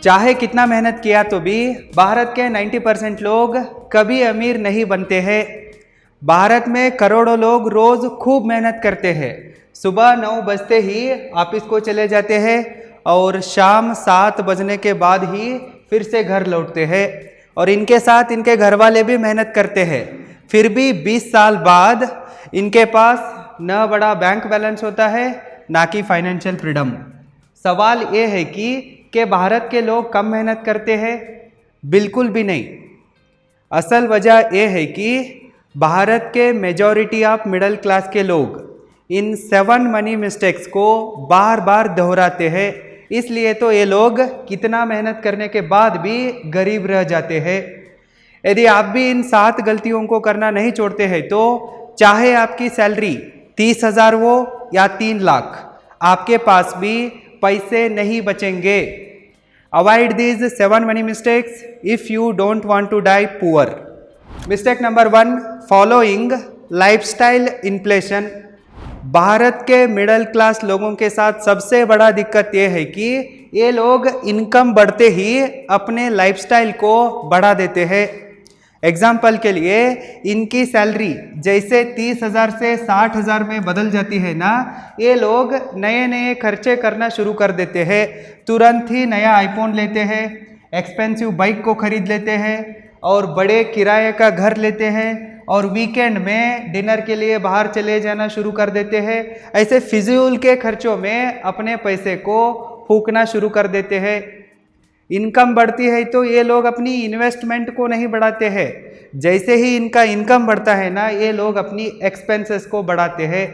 चाहे कितना मेहनत किया तो भी भारत के 90% लोग कभी अमीर नहीं बनते हैं। भारत में करोड़ों लोग रोज खूब मेहनत करते हैं। सुबह 9 बजते ही ऑफिस को चले जाते हैं और शाम 7 बजने के बाद ही फिर से घर लौटते हैं और इनके साथ इनके घर वाले भी मेहनत करते हैं। फिर भी 20 साल बाद इनके पास न बड़ा बैंक बैलेंस होता है ना कि फाइनेंशियल फ्रीडम। सवाल ये है कि भारत के लोग कम मेहनत करते हैं? बिल्कुल भी नहीं। असल वजह यह है कि भारत के मेजॉरिटी ऑफ मिडिल क्लास के लोग इन 7 मनी मिस्टेक्स को बार बार दोहराते हैं। इसलिए तो ये लोग कितना मेहनत करने के बाद भी गरीब रह जाते हैं। यदि आप भी इन 7 गलतियों को करना नहीं छोड़ते हैं तो चाहे आपकी सैलरी 30,000 हो या 3 लाख, आपके पास भी पैसे नहीं बचेंगे। Avoid these 7 money mistakes if you don't want to die poor. Mistake number 1, following lifestyle inflation. Bharat के मिडिल क्लास लोगों के साथ सबसे बड़ा दिक्कत यह है कि ये लोग इनकम बढ़ते ही अपने लाइफस्टाइल को बढ़ा देते हैं। एग्जाम्पल के लिए इनकी सैलरी जैसे 30,000 से 60,000 में बदल जाती है ना, ये लोग नए नए खर्चे करना शुरू कर देते हैं। तुरंत ही नया आईफोन लेते हैं, एक्सपेंसिव बाइक को खरीद लेते हैं और बड़े किराए का घर लेते हैं और वीकेंड में डिनर के लिए बाहर चले जाना शुरू कर देते हैं। ऐसे फिजूल के खर्चों में अपने पैसे को फूकना शुरू कर देते हैं। इनकम बढ़ती है तो ये लोग अपनी इन्वेस्टमेंट को नहीं बढ़ाते हैं। जैसे ही इनका इनकम बढ़ता है ना, ये लोग अपनी एक्सपेंसेस को बढ़ाते हैं।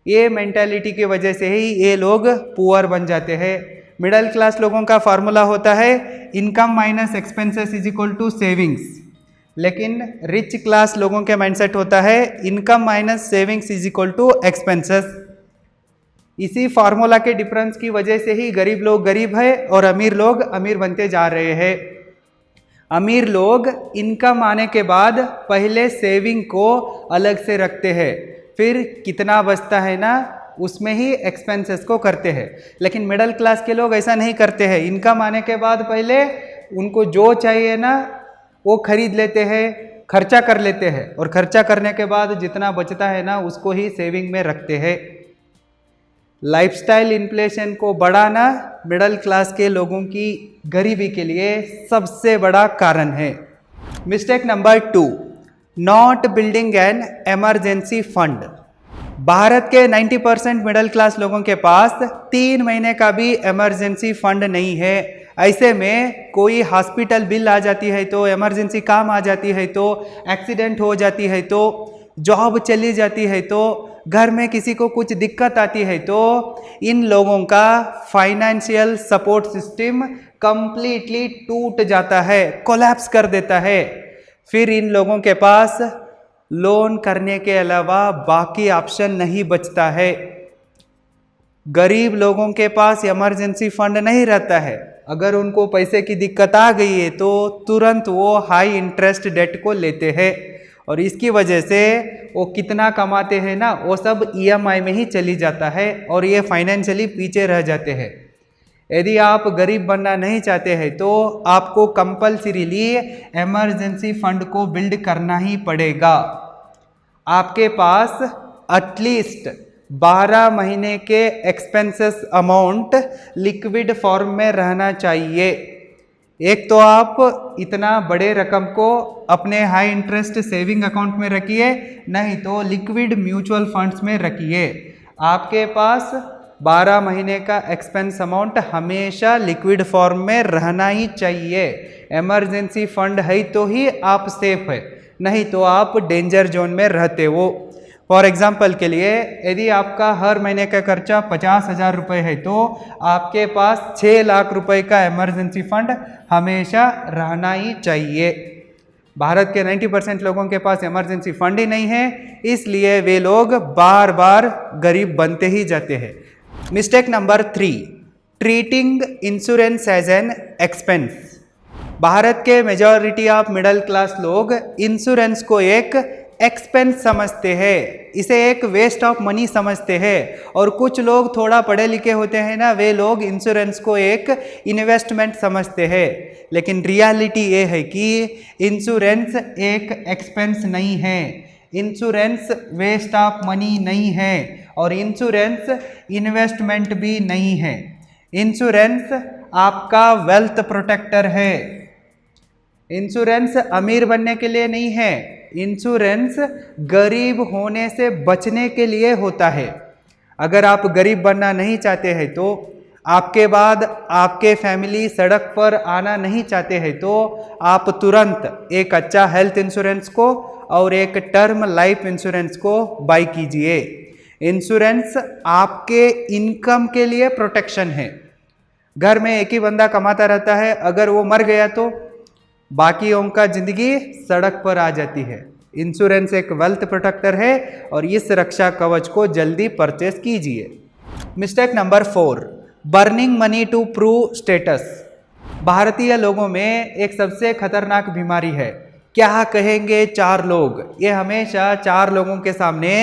ये मेंटालिटी की वजह से ही ये लोग पुअर बन जाते हैं। मिडिल क्लास लोगों का फार्मूला होता है income minus expenses is equal to savings, लेकिन रिच क्लास लोगों के माइंडसेट होता है income minus savings is equal to expenses. इसी फार्मूला के डिफरेंस की वजह से ही गरीब लोग गरीब है और अमीर लोग अमीर बनते जा रहे हैं। अमीर लोग इनकम आने के बाद पहले सेविंग को अलग से रखते हैं, फिर कितना बचता है ना उसमें ही एक्सपेंसेस को करते हैं। लेकिन मिडिल क्लास के लोग ऐसा नहीं करते हैं। इनकम आने के बाद पहले उनको जो चाहिए ना वो खरीद लेते हैं, खर्चा कर लेते हैं और खर्चा करने के बाद जितना बचता है ना उसको ही सेविंग में रखते हैं। लाइफस्टाइल इन्फ्लेशन को बढ़ाना मिडिल क्लास के लोगों की गरीबी के लिए सबसे बड़ा कारण है। Mistake number 2, not building an emergency fund. Bharat के 90% मिडिल क्लास लोगों के पास 3 महीने का भी इमरजेंसी फंड नहीं है। ऐसे में कोई हॉस्पिटल बिल आ जाती है तो, इमरजेंसी काम आ जाती है तो, एक्सीडेंट हो जाती है तो, जॉब चली जाती है तो, घर में किसी को कुछ दिक्कत आती है तो इन लोगों का फाइनेंशियल सपोर्ट सिस्टम कंप्लीटली टूट जाता है, कोलैप्स कर देता है। फिर इन लोगों के पास लोन करने के अलावा बाकी ऑप्शन नहीं बचता है। गरीब लोगों के पास इमरजेंसी फंड नहीं रहता है। अगर उनको पैसे की दिक्कत आ गई है तो तुरंत वो हाई इंटरेस्ट डेट को लेते हैं और इसकी वजह से वो कितना कमाते हैं ना वो सब ईएमआई में ही चली जाता है और ये फाइनेंशियली पीछे रह जाते हैं। यदि आप गरीब बनना नहीं चाहते हैं तो आपको कंपल्सरीली इमरजेंसी फंड को बिल्ड करना ही पड़ेगा। आपके पास एटलीस्ट 12 महीने के एक्सपेंसेस अमाउंट लिक्विड फॉर्म में रहना चाहिए। एक तो आप इतना बड़े रकम को अपने हाई इंटरेस्ट सेविंग अकाउंट में रखिए, नहीं तो लिक्विड म्यूचुअल फंड्स में रखिए। आपके पास 12 महीने का एक्सपेंस अमाउंट हमेशा लिक्विड फॉर्म में रहना ही चाहिए। इमरजेंसी फंड है तो ही आप सेफ है, नहीं तो आप डेंजर जोन में रहते हो। फॉर एग्जाम्पल के लिए यदि आपका हर महीने का खर्चा 50,000 रुपये है तो आपके पास 6 लाख रुपए का इमरजेंसी फंड हमेशा रहना ही चाहिए। भारत के 90% लोगों के पास इमरजेंसी फंड ही नहीं है, इसलिए वे लोग बार बार गरीब बनते ही जाते हैं। Mistake number 3, treating insurance as an expense. Bharat के मेजॉरिटी ऑफ मिडिल क्लास लोग इंश्योरेंस को एक एक्सपेंस समझते हैं, इसे एक वेस्ट ऑफ मनी समझते हैं। और कुछ लोग थोड़ा पढ़े लिखे होते हैं ना, वे लोग इंश्योरेंस को एक इन्वेस्टमेंट समझते हैं। लेकिन रियलिटी ये है कि इंश्योरेंस एक एक्सपेंस नहीं है, इंश्योरेंस वेस्ट ऑफ मनी नहीं है, और इंश्योरेंस इन्वेस्टमेंट भी नहीं है। इंश्योरेंस आपका वेल्थ प्रोटेक्टर है। इंश्योरेंस अमीर बनने के लिए नहीं है, इंश्योरेंस गरीब होने से बचने के लिए होता है। अगर आप गरीब बनना नहीं चाहते हैं तो आपके बाद आपके फैमिली सड़क पर आना नहीं चाहते हैं तो आप तुरंत एक अच्छा हेल्थ इंश्योरेंस को और एक टर्म लाइफ इंश्योरेंस को बाय कीजिए। इंश्योरेंस आपके इनकम के लिए प्रोटेक्शन है। घर में एक ही बंदा कमाता रहता है, अगर वो मर गया तो बाकियों का जिंदगी सड़क पर आ जाती है। इंश्योरेंस एक वेल्थ प्रोटेक्टर है और इस रक्षा कवच को जल्दी परचेस कीजिए। Mistake number 4, burning money to prove status. भारतीय लोगों में एक सबसे खतरनाक बीमारी है, क्या कहेंगे 4 लोग। ये हमेशा 4 लोगों के सामने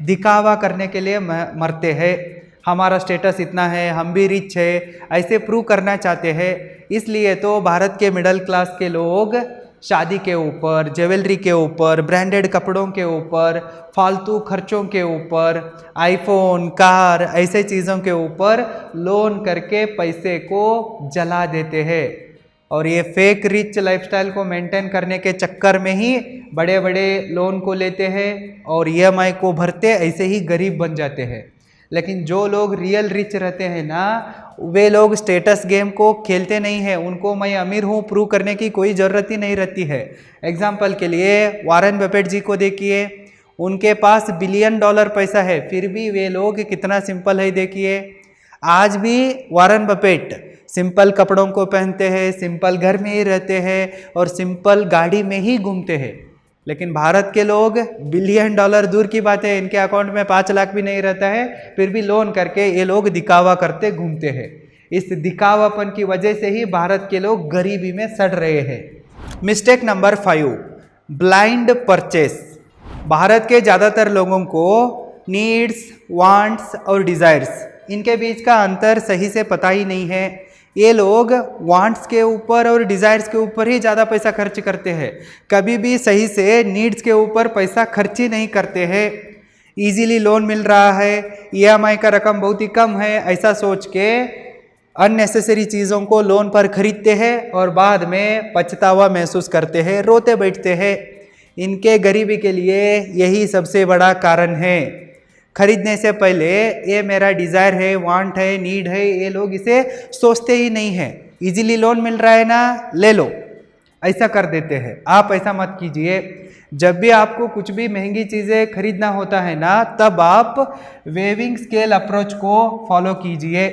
दिखावा करने के लिए मरते हैं। हमारा स्टेटस इतना है, हम भी रिच है, ऐसे प्रूव करना चाहते हैं। इसलिए तो भारत के मिडिल क्लास के लोग शादी के ऊपर, ज्वेलरी के ऊपर, ब्रांडेड कपड़ों के ऊपर, फालतू खर्चों के ऊपर, आईफोन, कार, ऐसे चीज़ों के ऊपर लोन करके पैसे को जला देते हैं। और ये फेक रिच लाइफस्टाइल को मेंटेन करने के चक्कर में ही बड़े बड़े लोन को लेते हैं और ईएमआई को भरते, ऐसे ही गरीब बन जाते हैं। लेकिन जो लोग रियल रिच रहते हैं ना, वे लोग स्टेटस गेम को खेलते नहीं हैं। उनको मैं अमीर हूँ प्रूव करने की कोई ज़रूरत ही नहीं रहती है। एग्जाम्पल के लिए वॉरेन बफेट जी को देखिए, उनके पास $1 बिलियन पैसा है, फिर भी वे लोग कितना सिंपल है देखिए। आज भी वॉरेन बफेट सिंपल कपड़ों को पहनते हैं, सिंपल घर में ही रहते हैं और सिंपल गाड़ी में ही घूमते हैं। लेकिन भारत के लोग $1 बिलियन दूर की बात है, इनके अकाउंट में 5 लाख भी नहीं रहता है, फिर भी लोन करके ये लोग दिखावा करते घूमते हैं। इस दिखावापन की वजह से ही भारत के लोग गरीबी में सड़ रहे हैं। Mistake number 5, blind purchase. Bharat के ज़्यादातर लोगों को नीड्स, वांट्स और डिज़ायर्स, इनके बीच का अंतर सही से पता ही नहीं है। ये लोग वांट्स के ऊपर और डिज़ायर्स के ऊपर ही ज़्यादा पैसा खर्च करते हैं, कभी भी सही से नीड्स के ऊपर पैसा खर्च ही नहीं करते हैं। इजीली लोन मिल रहा है, ईएमआई का रकम बहुत ही कम है, ऐसा सोच के अननेसेसरी चीज़ों को लोन पर खरीदते हैं और बाद में पछतावा महसूस करते हैं, रोते बैठते हैं। इनके गरीबी के लिए यही सबसे बड़ा कारण है। खरीदने से पहले ये मेरा डिज़ायर है, वांट है, नीड है, ये लोग इसे सोचते ही नहीं है। इजीली लोन मिल रहा है ना, ले लो, ऐसा कर देते हैं। आप ऐसा मत कीजिए। जब भी आपको कुछ भी महंगी चीज़ें खरीदना होता है ना, तब आप वेविंग स्केल अप्रोच को फॉलो कीजिए।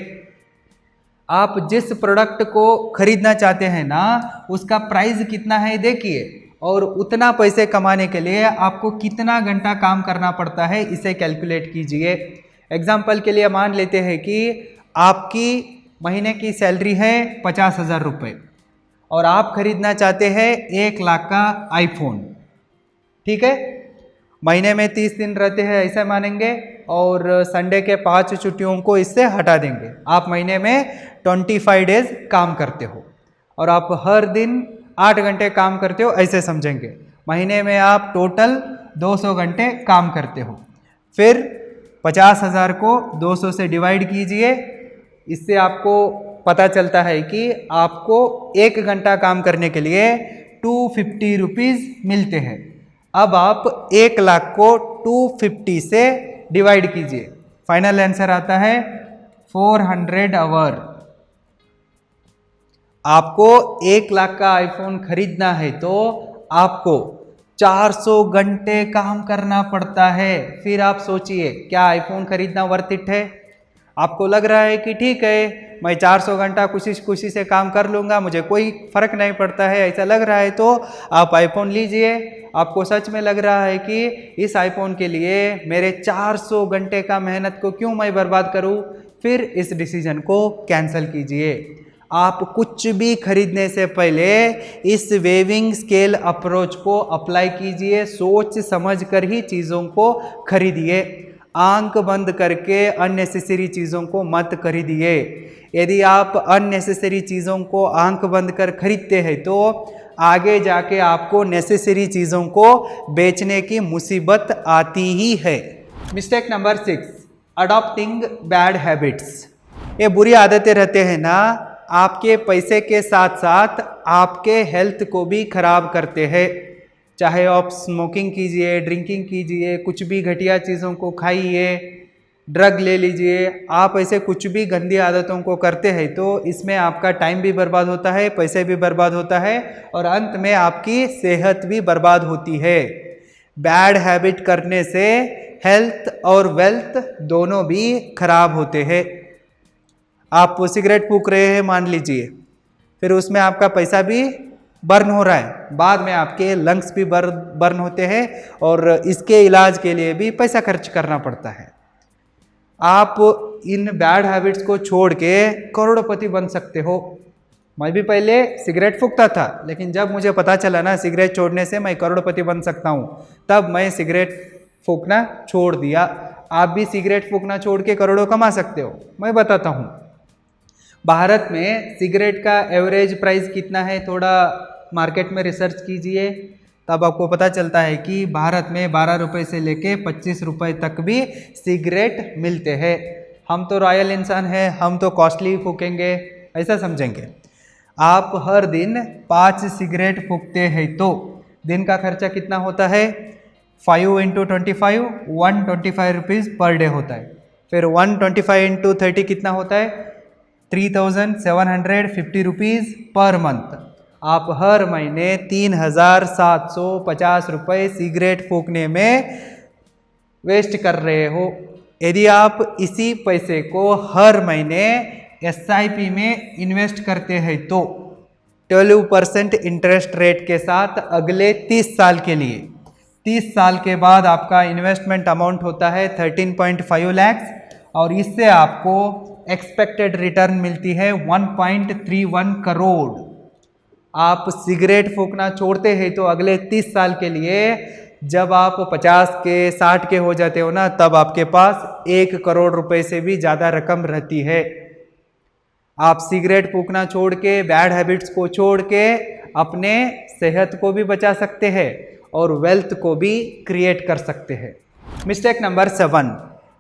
आप जिस प्रोडक्ट को खरीदना चाहते हैं ना, उसका प्राइस कितना है देखिए, और उतना पैसे कमाने के लिए आपको कितना घंटा काम करना पड़ता है, इसे कैलकुलेट कीजिए। एग्जाम्पल के लिए मान लेते हैं कि आपकी महीने की सैलरी है 50,000 रुपये और आप खरीदना चाहते हैं 1 लाख का आईफोन। ठीक है, महीने में 30 दिन रहते हैं ऐसा मानेंगे और संडे के 5 छुट्टियों को इससे हटा देंगे। आप महीने में 25 डेज काम करते हो और आप हर दिन 8 घंटे काम करते हो, ऐसे समझेंगे। महीने में आप टोटल 200 घंटे काम करते हो। फिर 50,000 को 200 से डिवाइड कीजिए, इससे आपको पता चलता है कि आपको 1 घंटा काम करने के लिए 250 रुपीज़ मिलते हैं। अब आप 1 लाख को 250 से डिवाइड कीजिए, फाइनल आंसर आता है 400 आवर। आपको 1 लाख का आईफोन खरीदना है तो आपको 400 घंटे काम करना पड़ता है। फिर आप सोचिए, क्या आईफोन खरीदना वर्थ इट है? आपको लग रहा है कि ठीक है, मैं 400 घंटा खुशी से काम कर लूँगा, मुझे कोई फ़र्क नहीं पड़ता है, ऐसा लग रहा है तो आप आईफोन लीजिए। आपको सच में लग रहा है कि इस आईफोन के लिए मेरे 400 घंटे का मेहनत को क्यों मैं बर्बाद करूँ, फिर इस डिसीजन को कैंसिल कीजिए। आप कुछ भी खरीदने से पहले इस वेविंग स्केल अप्रोच को अप्लाई कीजिए, सोच समझ कर ही चीज़ों को खरीदिए। आंख बंद करके अननेसेसरी चीज़ों को मत खरीदिए। यदि आप अननेसेसरी चीज़ों को आंख बंद कर खरीदते हैं तो आगे जाके आपको नेसेसरी चीज़ों को बेचने की मुसीबत आती ही है। Mistake number 6, adopting bad habits. ये बुरी आदतें रहते हैं ना, आपके पैसे के साथ साथ आपके हेल्थ को भी खराब करते हैं। चाहे आप स्मोकिंग कीजिए, ड्रिंकिंग कीजिए, कुछ भी घटिया चीज़ों को खाइए, ड्रग ले लीजिए, आप ऐसे कुछ भी गंदी आदतों को करते हैं तो इसमें आपका टाइम भी बर्बाद होता है, पैसे भी बर्बाद होता है और अंत में आपकी सेहत भी बर्बाद होती है। बैड हैबिट करने से हेल्थ और वेल्थ दोनों भी खराब होते हैं। आप सिगरेट फूंक रहे हैं मान लीजिए, फिर उसमें आपका पैसा भी बर्न हो रहा है, बाद में आपके लंग्स भी बर्न होते हैं और इसके इलाज के लिए भी पैसा खर्च करना पड़ता है। आप इन बैड हैबिट्स को छोड़ के करोड़पति बन सकते हो। मैं भी पहले सिगरेट फूंकता था, लेकिन जब मुझे पता चला ना सिगरेट छोड़ने से मैं करोड़पति बन सकता हूँ, तब मैं सिगरेट फूंकना छोड़ दिया। आप भी सिगरेट फूंकना छोड़ के करोड़ों कमा सकते हो। मैं बताता हूँ, भारत में सिगरेट का एवरेज प्राइस कितना है, थोड़ा मार्केट में रिसर्च कीजिए, तब आपको पता चलता है कि भारत में 12 रुपये से लेके 25 रुपये तक भी सिगरेट मिलते हैं। हम तो रॉयल इंसान हैं, हम तो कॉस्टली फूकेंगे ऐसा समझेंगे। आप हर दिन 5 सिगरेट फूकते हैं तो दिन का खर्चा कितना होता है? 5 × 25 125 रुपीज़ पर डे होता है। फिर 125 × 30 कितना होता है? 3750 रुपीज़ पर मंथ। आप हर महीने 3750 रुपये सिगरेट फूकने में वेस्ट कर रहे हो। यदि आप इसी पैसे को हर महीने SIP में इन्वेस्ट करते हैं तो 12% इंटरेस्ट रेट के साथ अगले 30 साल के लिए, 30 साल के बाद आपका इन्वेस्टमेंट अमाउंट होता है 13.5 लाख और इससे आपको एक्सपेक्टेड रिटर्न मिलती है 1.31 करोड़। आप सिगरेट फूकना छोड़ते हैं तो अगले 30 साल के लिए जब आप 50 के 60 के हो जाते हो ना, तब आपके पास 1 करोड़ रुपए से भी ज़्यादा रकम रहती है। आप सिगरेट फूकना छोड़ के, बैड हैबिट्स को छोड़ के अपने सेहत को भी बचा सकते हैं और वेल्थ को भी क्रिएट कर सकते हैं। Mistake number 7,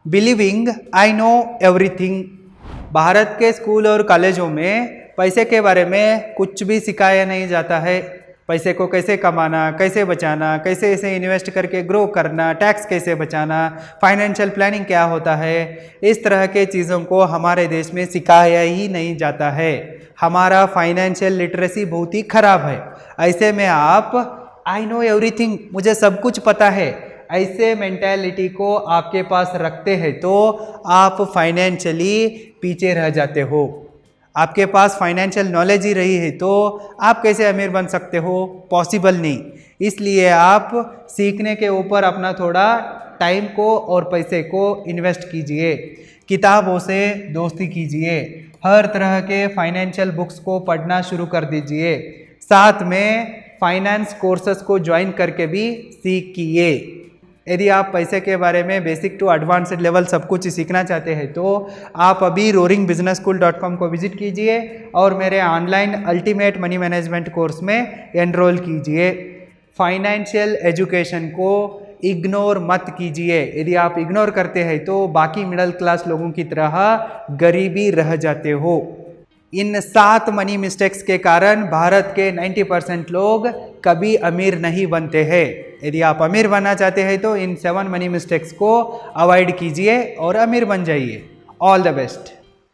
believing I know everything. Bharat के स्कूल और कॉलेजों में पैसे के बारे में कुछ भी सिखाया नहीं जाता है। पैसे को कैसे कमाना, कैसे बचाना, कैसे इसे इन्वेस्ट करके ग्रो करना, टैक्स कैसे बचाना, फाइनेंशियल प्लानिंग क्या होता है, इस तरह के चीज़ों को हमारे देश में सिखाया ही नहीं जाता है। हमारा फाइनेंशियल लिटरेसी बहुत ही खराब है। ऐसे में आप आई नो एवरीथिंग, मुझे सब कुछ पता है, ऐसे मेंटालिटी को आपके पास रखते हैं तो आप फाइनेंशियली पीछे रह जाते हो। आपके पास फाइनेंशियल नॉलेज ही रही है तो आप कैसे अमीर बन सकते हो? पॉसिबल नहीं। इसलिए आप सीखने के ऊपर अपना थोड़ा टाइम को और पैसे को इन्वेस्ट कीजिए। किताबों से दोस्ती कीजिए, हर तरह के फाइनेंशियल बुक्स को पढ़ना शुरू कर दीजिए, साथ में फाइनेंस कोर्सेस को ज्वाइन करके भी सीखिए। यदि आप पैसे के बारे में बेसिक टू एडवांस्ड लेवल सब कुछ सीखना चाहते हैं तो आप अभी roaringbusinessschool.com को विजिट कीजिए और मेरे online ultimate money management course में एनरोल कीजिए। फाइनेंशियल एजुकेशन को इग्नोर मत कीजिए। यदि आप इग्नोर करते हैं तो बाकी मिडिल क्लास लोगों की तरह गरीबी रह जाते हो। इन 7 मनी मिस्टेक्स के कारण भारत के 90% लोग कभी अमीर नहीं बनते हैं। यदि आप अमीर बनना चाहते हैं तो इन 7 मनी मिस्टेक्स को अवॉइड कीजिए और अमीर बन जाइए। All the best.